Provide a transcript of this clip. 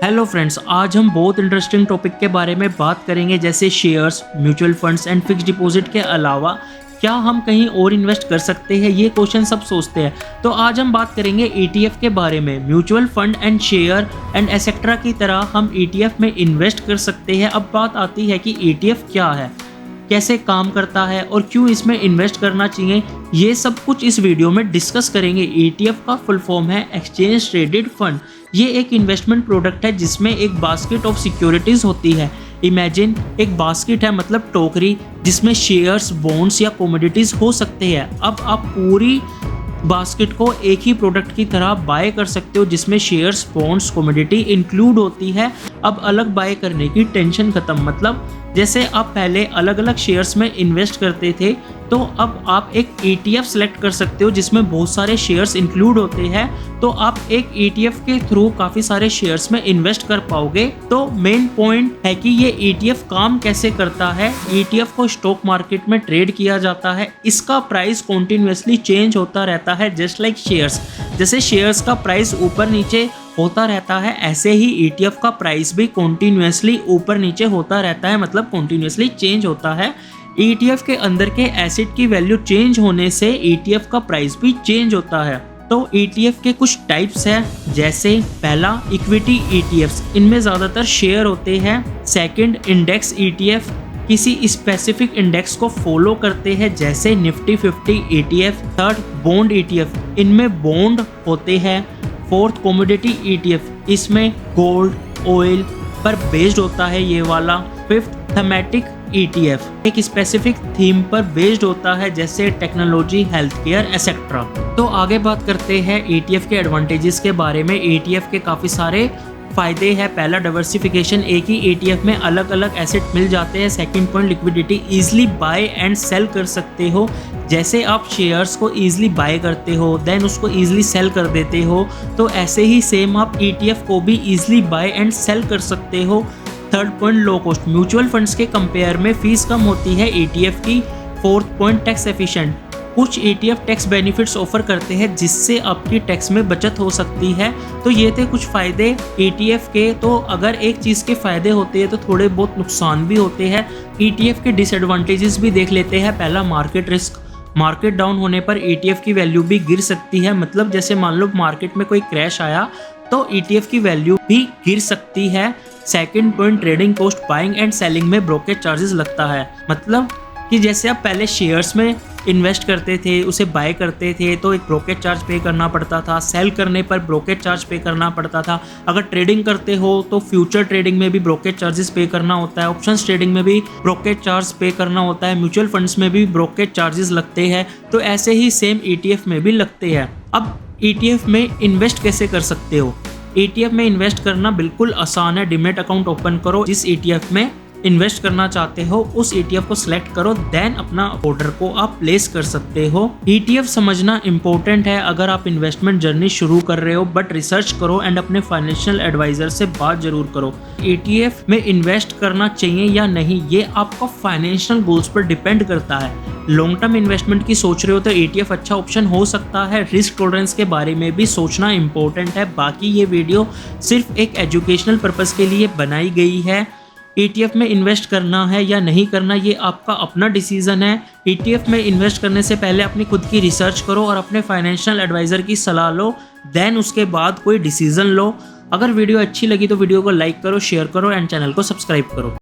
Hello friends, आज हम बहुत इंटरेस्टिंग टॉपिक के बारे में बात करेंगे, जैसे shares, mutual funds and fixed deposit के अलावा क्या हम कहीं और इन्वेस्ट कर सकते हैं, ये क्वेश्चन सब सोचते हैं। तो आज हम बात करेंगे ईटीएफ के बारे में। Mutual fund and share and etcetera की तरह हम ईटीएफ में इन्वेस्ट कर सकते हैं। अब बात आती है कि ईटीएफ क्या है, कैसे काम करता है और क्यों इसमें इन्वेस्ट करना चाहिए, ये सब कुछ इस वीडियो में डिस्कस करेंगे। ईटीएफ का फुल फॉर्म है एक्सचेंज ट्रेडेड फंड। ये एक इन्वेस्टमेंट प्रोडक्ट है जिसमें एक बास्केट ऑफ सिक्योरिटीज होती है। इमेजिन एक बास्केट है, मतलब टोकरी, जिसमें शेयर्स, बॉन्ड्स या कमोडिटीज हो सकते हैं। अब आप पूरी बास्केट को एक ही प्रोडक्ट की तरह बाय कर सकते हो, जिसमें शेयर्स, बॉन्ड्स, कमोडिटी इंक्लूड होती है। अब अलग बाय करने की टेंशन खत्म। मतलब जैसे आप पहले अलग अलग शेयर्स में इन्वेस्ट करते थे, तो अब आप एक ETF सेलेक्ट कर सकते हो जिसमें बहुत सारे शेयर्स इंक्लूड होते हैं। तो आप एक ETF के थ्रू काफ़ी सारे शेयर्स में इन्वेस्ट कर पाओगे। तो मेन पॉइंट है कि ये ETF काम कैसे करता है। ETF को स्टॉक मार्केट में ट्रेड किया जाता है। इसका प्राइस कॉन्टिन्यूसली चेंज होता रहता है, जस्ट लाइक शेयर्स। जैसे शेयर्स का प्राइस ऊपर नीचे होता रहता है, ऐसे ही ETF का प्राइस भी कॉन्टिन्यूसली ऊपर नीचे होता रहता है, मतलब कॉन्टिन्यूसली चेंज होता है। ETF के अंदर के एसेट की वैल्यू चेंज होने से ETF का प्राइस भी चेंज होता है। तो ETF के कुछ टाइप्स हैं, जैसे पहला इक्विटी ETFs, इनमें ज़्यादातर शेयर होते हैं। सेकंड इंडेक्स ETF, किसी स्पेसिफिक इंडेक्स को फॉलो करते हैं, जैसे Nifty 50 ETF। Third bond ETF, इनमें बॉन्ड होते हैं। फोर्थ कमोडिटी ETF, इसमें गोल्ड, ऑयल पर बेस्ड होता है ये वाला। फिफ्थ थीमेटिक ETF, एक स्पेसिफिक थीम पर बेस्ड होता है, जैसे टेक्नोलॉजी, हेल्थ केयर एसेट्रा। तो आगे बात करते हैं ETF के एडवांटेजेस के बारे में। ETF के काफ़ी सारे फायदे हैं। पहला डाइवर्सिफिकेशन, एक ही ETF में अलग अलग एसेट मिल जाते हैं। Second point liquidity, easily buy and sell कर सकते हो। जैसे आप शेयर्स को ईजिली बाय करते हो देन उसको ईजिली सेल कर देते हो, तो ऐसे ही सेम आप ETF को भी ईजिली बाय एंड सेल कर सकते हो। Third point low cost, mutual funds के कंपेयर में फीस कम होती है ETF की। फोर्थ पॉइंट टैक्स एफिशिएंट, कुछ ETF टैक्स बेनिफिट्स ऑफर करते हैं जिससे आपकी टैक्स में बचत हो सकती है। तो ये थे कुछ फ़ायदे ETF के। तो अगर एक चीज़ के फ़ायदे होते हैं तो थोड़े बहुत नुकसान भी होते हैं। ETF के डिसएडवांटेजेस भी देख लेते हैं। पहला मार्केट रिस्क, मार्केट डाउन होने पर ETF की वैल्यू भी गिर सकती है। मतलब जैसे मान लो मार्केट में कोई क्रैश आया तो ETF की वैल्यू भी गिर सकती है। Second point trading cost, buying and selling में ब्रोकेज चार्जेस लगता है। मतलब कि जैसे आप पहले शेयर्स में इन्वेस्ट करते थे, उसे बाय करते थे तो एक ब्रोकेज चार्ज पे करना पड़ता था, सेल करने पर ब्रोकेज चार्ज पे करना पड़ता था। अगर ट्रेडिंग करते हो तो फ्यूचर ट्रेडिंग में भी ब्रोकेज चार्जेस पे करना होता है, ऑप्शंस ट्रेडिंग में भी ब्रोकेज चार्ज पे करना होता है, म्यूचुअल फंड्स में भी ब्रोकेज चार्जेस लगते हैं। तो ऐसे ही सेम ETF में भी लगते हैं। अब ETF में इन्वेस्ट कैसे कर सकते हो। ETF में इन्वेस्ट करना बिल्कुल आसान है। डीमैट अकाउंट ओपन करो, जिस ETF में इन्वेस्ट करना चाहते हो उस ETF को सिलेक्ट करो, देन अपना ऑर्डर को आप प्लेस कर सकते हो। ETF समझना इंपॉर्टेंट है अगर आप इन्वेस्टमेंट जर्नी शुरू कर रहे हो, बट रिसर्च करो एंड अपने फाइनेंशियल एडवाइजर से बात जरूर करो। ETF में इन्वेस्ट करना चाहिए या नहीं, ये आपका फाइनेंशियल गोल्स पर डिपेंड करता है। लॉन्ग टर्म इन्वेस्टमेंट की सोच रहे हो तो ETF अच्छा ऑप्शन हो सकता है। रिस्क टॉलरेंस के बारे में भी सोचना इंपॉर्टेंट है। बाकी ये वीडियो सिर्फ एक एजुकेशनल पर्पस के लिए बनाई गई है। ETF में इन्वेस्ट करना है या नहीं करना, ये आपका अपना डिसीजन है। ETF में इन्वेस्ट करने से पहले अपनी खुद की रिसर्च करो और अपने फाइनेंशियल एडवाइज़र की सलाह लो, देन उसके बाद कोई डिसीजन लो। अगर वीडियो अच्छी लगी तो वीडियो को लाइक करो, शेयर करो एंड चैनल को सब्सक्राइब करो।